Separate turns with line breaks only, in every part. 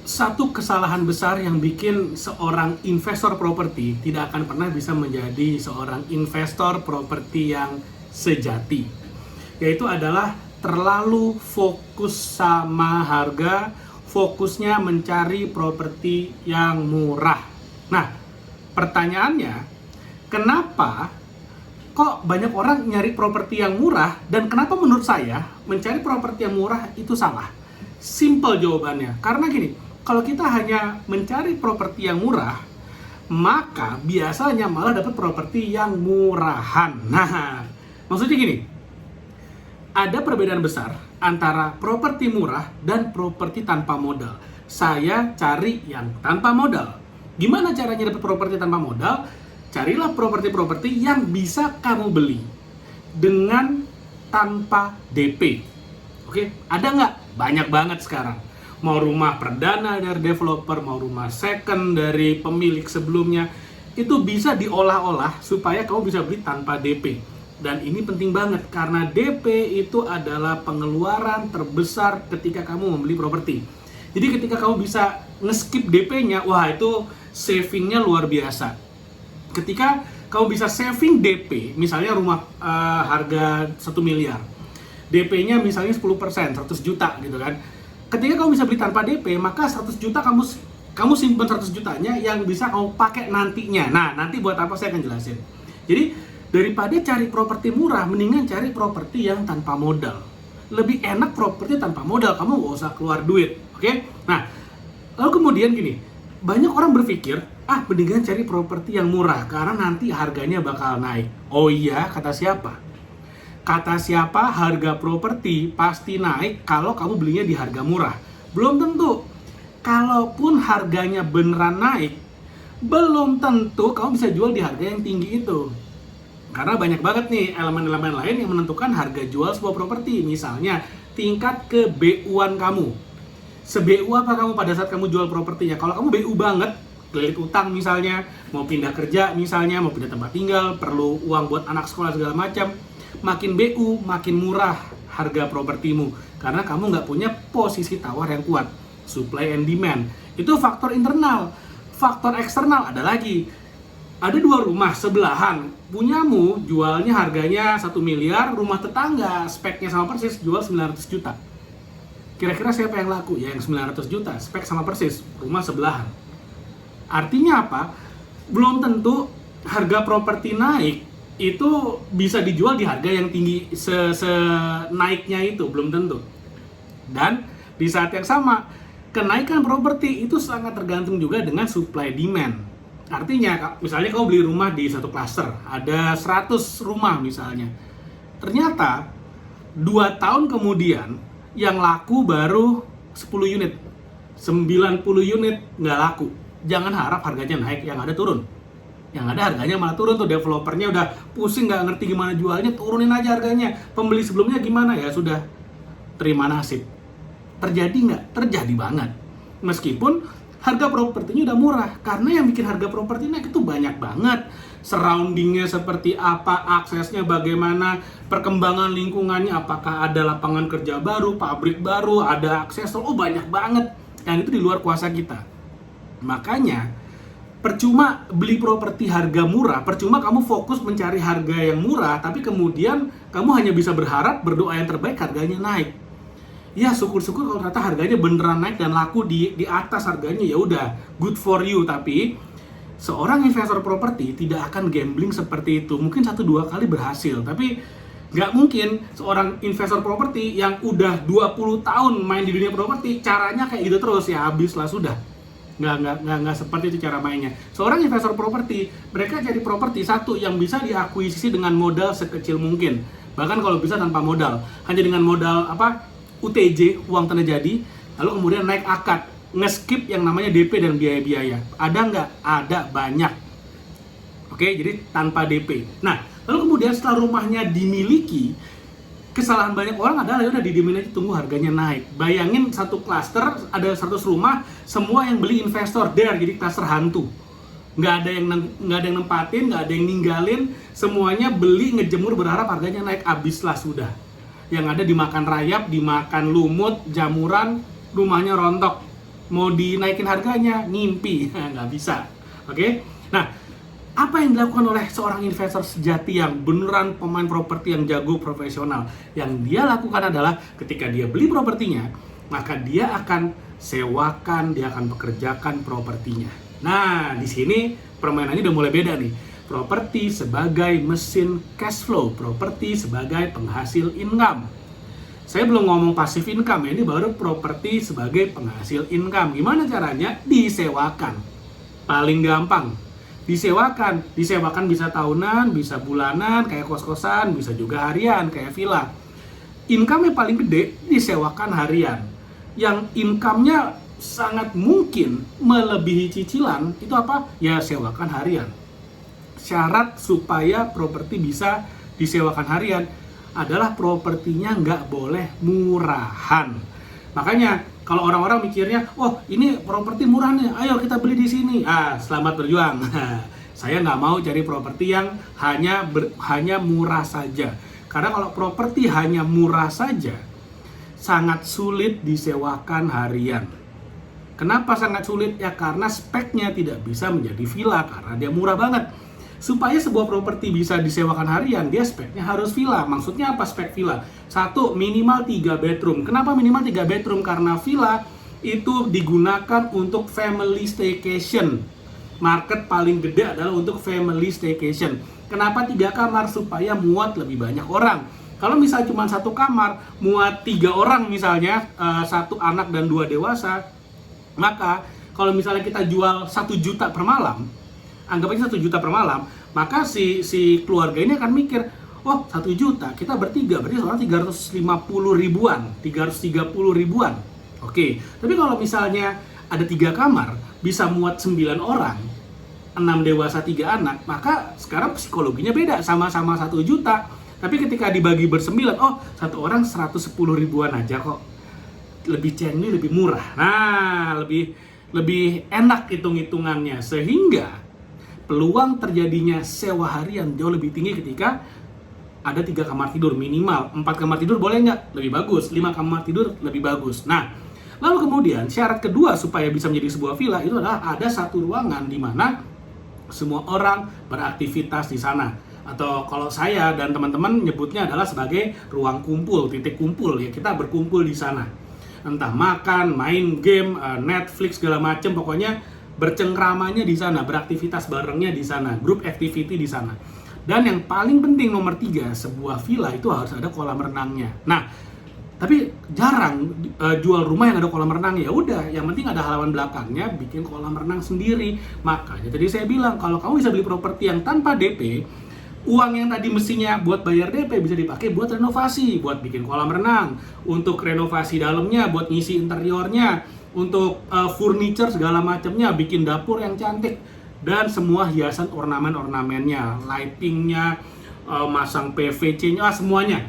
Satu kesalahan besar yang bikin seorang investor properti tidak akan pernah bisa menjadi seorang investor properti yang sejati, yaitu adalah terlalu fokus sama harga, fokusnya mencari properti yang murah. Nah, pertanyaannya, kenapa kok banyak orang nyari properti yang murah, dan kenapa menurut saya mencari properti yang murah itu salah? Simple jawabannya, karena gini, kalau kita hanya mencari properti yang murah, maka biasanya malah dapat properti yang murahan. Nah, maksudnya gini, ada perbedaan besar antara properti murah dan properti tanpa modal. Saya cari yang tanpa modal. Gimana caranya dapat properti tanpa modal? Carilah properti-properti yang bisa kamu beli dengan tanpa DP. Oke, ada nggak? Banyak banget sekarang. Mau rumah perdana dari developer, mau rumah second dari pemilik sebelumnya, itu bisa diolah-olah supaya kamu bisa beli tanpa DP. Dan ini penting banget karena DP itu adalah pengeluaran terbesar ketika kamu membeli properti. Jadi ketika kamu bisa nge-skip DP-nya, wah itu savingnya luar biasa. Ketika kamu bisa saving DP, misalnya rumah harga 1 miliar, DP-nya misalnya 10%, 100 juta gitu kan. Ketika kamu bisa beli tanpa DP, maka 100 juta kamu simpen 100 jutanya yang bisa kamu pakai nantinya. Nah, nanti buat apa saya akan jelasin. Jadi, daripada cari properti murah, mendingan cari properti yang tanpa modal. Lebih enak properti tanpa modal, kamu nggak usah keluar duit, oke? Nah, lalu kemudian gini, banyak orang berpikir, mendingan cari properti yang murah karena nanti harganya bakal naik. Oh iya, kata siapa? Kata siapa harga properti pasti naik kalau kamu belinya di harga murah? Belum tentu. Kalaupun harganya beneran naik, belum tentu kamu bisa jual di harga yang tinggi itu. Karena banyak banget nih elemen-elemen lain yang menentukan harga jual sebuah properti. Misalnya, tingkat ke-BU-an kamu. Se-BU apa kamu pada saat kamu jual propertinya? Kalau kamu BU banget, kredit utang misalnya, mau pindah kerja misalnya, mau pindah tempat tinggal, perlu uang buat anak sekolah segala macam, makin BU, makin murah harga propertimu karena kamu nggak punya posisi tawar yang kuat, supply and demand. Itu faktor internal. Faktor eksternal ada lagi. Ada 2 rumah sebelahan, punyamu jualnya harganya 1 miliar, rumah tetangga speknya sama persis jual 900 juta. Kira-kira siapa yang laku? Ya yang 900 juta, spek sama persis, rumah sebelahan. Artinya apa? Belum tentu harga properti naik itu bisa dijual di harga yang tinggi naiknya itu, belum tentu. Dan di saat yang sama, kenaikan properti itu sangat tergantung juga dengan supply demand. Artinya, misalnya kamu beli rumah di satu klaster, ada 100 rumah misalnya. Ternyata 2 tahun kemudian yang laku baru 10 unit, 90 unit nggak laku. Jangan harap harganya naik, yang ada turun. Yang ada harganya malah turun tuh, developernya udah pusing nggak ngerti gimana jualnya, turunin aja harganya. Pembeli sebelumnya gimana ya sudah terima nasib. Terjadi nggak? Terjadi banget. Meskipun harga propertinya udah murah, karena yang bikin harga properti naik itu banyak banget. Surroundingnya seperti apa, aksesnya bagaimana, perkembangan lingkungannya, apakah ada lapangan kerja baru, pabrik baru, ada akses, banyak banget. Yang itu di luar kuasa kita. Makanya percuma beli properti harga murah, percuma kamu fokus mencari harga yang murah, tapi kemudian kamu hanya bisa berharap, berdoa yang terbaik harganya naik. Ya syukur-syukur kalau ternyata harganya beneran naik dan laku di atas harganya, ya udah good for you. Tapi seorang investor properti tidak akan gambling seperti itu. Mungkin 1-2 kali berhasil, tapi nggak mungkin seorang investor properti yang udah 20 tahun main di dunia properti caranya kayak gitu terus, ya habis lah sudah. Nggak seperti itu cara mainnya. Seorang investor properti, mereka cari properti satu yang bisa diakuisisi dengan modal sekecil mungkin, bahkan kalau bisa tanpa modal, hanya dengan modal UTJ, uang tanda jadi, lalu kemudian naik akad, nge-skip yang namanya DP dan biaya-biaya. Ada nggak? Ada, banyak. Oke, jadi tanpa DP. Nah, lalu kemudian setelah rumahnya dimiliki, kesalahan banyak orang adalah udah didiemin aja, tunggu harganya naik. Bayangin satu klaster ada 100 rumah, semua yang beli investor, jadi klaster hantu. Nggak ada yang nempatin, nggak ada yang ninggalin, semuanya beli ngejemur berharap harganya naik, abislah sudah. Yang ada dimakan rayap, dimakan lumut, jamuran, rumahnya rontok. mau dinaikin harganya, ngimpi, nggak bisa. Oke? Nah, apa yang dilakukan oleh seorang investor sejati yang beneran pemain properti yang jago profesional? Yang dia lakukan adalah ketika dia beli propertinya, maka dia akan sewakan, dia akan pekerjakan propertinya. Nah, di sini permainannya udah mulai beda nih. Properti sebagai mesin cash flow, properti sebagai penghasil income. Saya belum ngomong passive income, ini baru properti sebagai penghasil income. Gimana caranya? Disewakan. Paling gampang. Disewakan bisa tahunan, bisa bulanan, kayak kos-kosan, bisa juga harian, kayak villa. Income yang paling gede disewakan harian. Yang income-nya sangat mungkin melebihi cicilan, itu apa? Ya sewakan harian. Syarat supaya properti bisa disewakan harian adalah propertinya nggak boleh murahan. Makanya kalau orang-orang mikirnya, oh ini properti murah nih, ayo kita beli di sini. Selamat berjuang. Saya nggak mau cari properti yang hanya murah saja. Karena kalau properti hanya murah saja, sangat sulit disewakan harian. Kenapa sangat sulit? Ya karena speknya tidak bisa menjadi villa karena dia murah banget. Supaya sebuah properti bisa disewakan harian, dia speknya harus villa. Maksudnya apa spek villa? 1, minimal 3 bedroom. Kenapa minimal 3 bedroom? Karena villa itu digunakan untuk family staycation. Market paling gede adalah untuk family staycation. Kenapa 3 kamar? Supaya muat lebih banyak orang. Kalau misalnya cuma 1 kamar, muat 3 orang misalnya, 1 anak dan 2 dewasa, maka kalau misalnya kita jual 1 juta per malam, anggap aja 1 juta per malam, maka si keluarga ini akan mikir, oh 1 juta, kita bertiga, berarti seorang 350 ribuan, 330 ribuan. Oke, tapi kalau misalnya ada 3 kamar, bisa muat 9 orang, 6 dewasa 3 anak, maka sekarang psikologinya beda, sama-sama 1 juta. Tapi ketika dibagi bersembilan, oh 1 orang 110 ribuan aja kok. Lebih cengli, lebih murah. Nah, lebih enak hitung-hitungannya. Sehingga peluang terjadinya sewa harian jauh lebih tinggi ketika ada 3 kamar tidur minimal. 4 kamar tidur boleh nggak? Lebih bagus. 5 kamar tidur lebih bagus. Nah, lalu kemudian syarat kedua supaya bisa menjadi sebuah villa itu adalah ada 1 ruangan di mana semua orang beraktivitas di sana. Atau kalau saya dan teman-teman nyebutnya adalah sebagai ruang kumpul, titik kumpul ya, kita berkumpul di sana. Entah makan, main game, Netflix segala macam, pokoknya bercengkramanya di sana, beraktivitas barengnya di sana, group activity di sana. Dan yang paling penting nomor 3, sebuah villa itu harus ada kolam renangnya. Nah, tapi jarang jual rumah yang ada kolam renang. Ya udah, yang penting ada halaman belakangnya, bikin kolam renang sendiri. Makanya tadi saya bilang kalau kamu bisa beli properti yang tanpa DP, uang yang tadi mestinya buat bayar DP bisa dipakai buat renovasi, buat bikin kolam renang, untuk renovasi dalamnya, buat ngisi interiornya, untuk furniture segala macamnya, bikin dapur yang cantik, dan semua hiasan ornamen-ornamennya, lightingnya, masang PVC-nya, semuanya.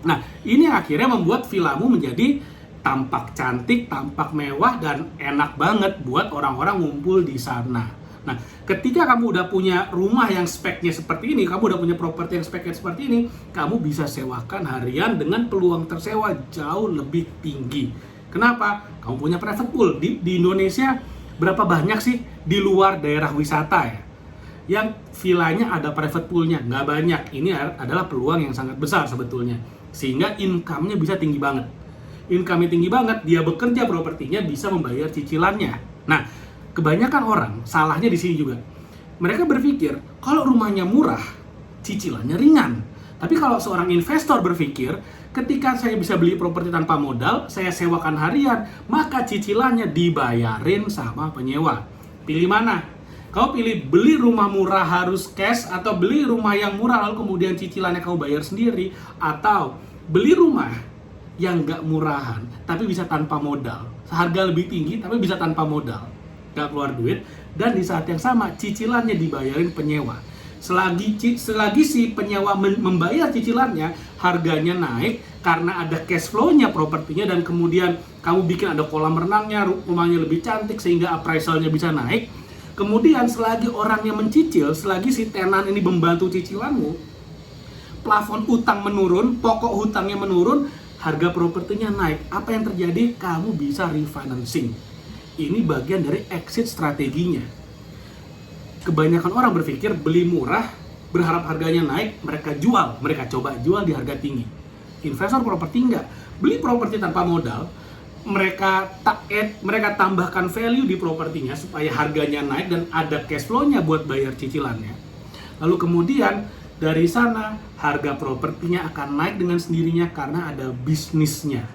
Nah, ini akhirnya membuat villamu menjadi tampak cantik, tampak mewah, dan enak banget buat orang-orang ngumpul di sana. Nah, ketika kamu udah punya rumah yang speknya seperti ini, kamu udah punya properti yang speknya seperti ini, kamu bisa sewakan harian dengan peluang tersewa jauh lebih tinggi. Kenapa? Kamu punya private pool. Di Indonesia, berapa banyak sih di luar daerah wisata ya yang villanya ada private poolnya? Nggak banyak. Ini adalah peluang yang sangat besar sebetulnya. Sehingga income-nya bisa tinggi banget. Income-nya tinggi banget, dia bekerja propertinya bisa membayar cicilannya. Nah, kebanyakan orang salahnya di sini juga. Mereka berpikir kalau rumahnya murah, cicilannya ringan. Tapi kalau seorang investor berpikir, ketika saya bisa beli properti tanpa modal, saya sewakan harian, maka cicilannya dibayarin sama penyewa. Pilih mana? Kau pilih beli rumah murah harus cash, atau beli rumah yang murah lalu kemudian cicilannya kau bayar sendiri, atau beli rumah yang nggak murahan tapi bisa tanpa modal, harga lebih tinggi tapi bisa tanpa modal, nggak keluar duit, dan di saat yang sama cicilannya dibayarin penyewa. Selagi si penyewa membayar cicilannya, harganya naik karena ada cash flow-nya propertinya, dan kemudian kamu bikin ada kolam renangnya, rumahnya lebih cantik sehingga appraisalnya bisa naik. Kemudian selagi orangnya mencicil, selagi si tenan ini membantu cicilanmu, plafon utang menurun, pokok hutangnya menurun, harga propertinya naik. Apa yang terjadi? Kamu bisa refinancing. Ini bagian dari exit strateginya. Kebanyakan orang berpikir beli murah, berharap harganya naik, mereka coba jual di harga tinggi. Investor properti enggak, beli properti tanpa modal, mereka tambahkan value di propertinya supaya harganya naik dan ada cash flow-nya buat bayar cicilannya. Lalu kemudian dari sana harga propertinya akan naik dengan sendirinya karena ada bisnisnya.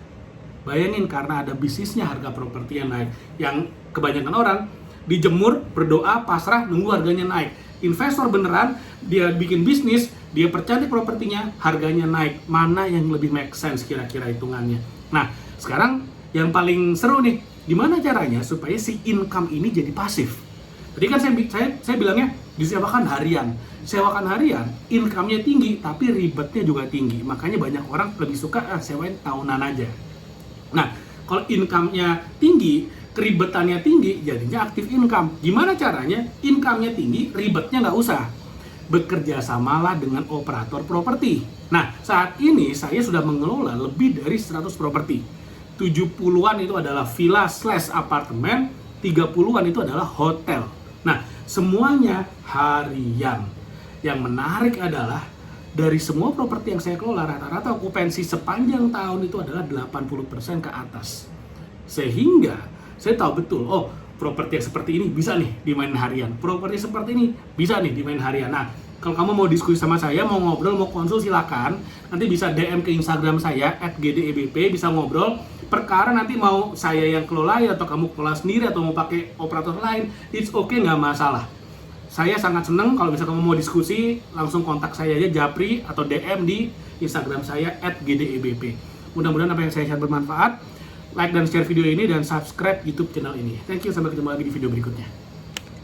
Bayangin, karena ada bisnisnya harga properti yang naik. Yang kebanyakan orang dijemur, berdoa, pasrah, nunggu harganya naik. Investor beneran, dia bikin bisnis, dia percantik propertinya, harganya naik. Mana yang lebih make sense kira-kira hitungannya? Nah, sekarang yang paling seru nih, gimana caranya supaya si income ini jadi pasif? Tadi kan saya bilangnya disewakan harian. Sewakan harian, income-nya tinggi, tapi ribetnya juga tinggi. Makanya banyak orang lebih suka sewain tahunan aja. Nah, kalau income-nya tinggi, keribetannya tinggi, jadinya aktif income. Gimana caranya? Income-nya tinggi, ribetnya nggak usah. Bekerja samalah dengan operator properti. Nah, saat ini saya sudah mengelola lebih dari 100 properti. 70-an itu adalah villa/apartemen, 30-an itu adalah hotel. Nah, semuanya harian. Yang menarik adalah dari semua properti yang saya kelola, rata-rata okupansi sepanjang tahun itu adalah 80% ke atas. Sehingga saya tahu betul, oh, properti yang seperti ini bisa nih dimain harian. Properti seperti ini bisa nih dimain harian. Nah, kalau kamu mau diskusi sama saya, mau ngobrol, mau konsul, silakan. Nanti bisa DM ke Instagram saya @gdebp, bisa ngobrol. Perkara nanti mau saya yang kelola atau kamu kelola sendiri atau mau pakai operator lain, it's okay, nggak masalah. Saya sangat seneng kalau misalnya kamu mau diskusi, langsung kontak saya aja, Japri, atau DM di Instagram saya @gdebp. Mudah-mudahan apa yang saya share bermanfaat. Like dan share video ini dan subscribe YouTube channel ini. Thank you, sampai ketemu lagi di video berikutnya.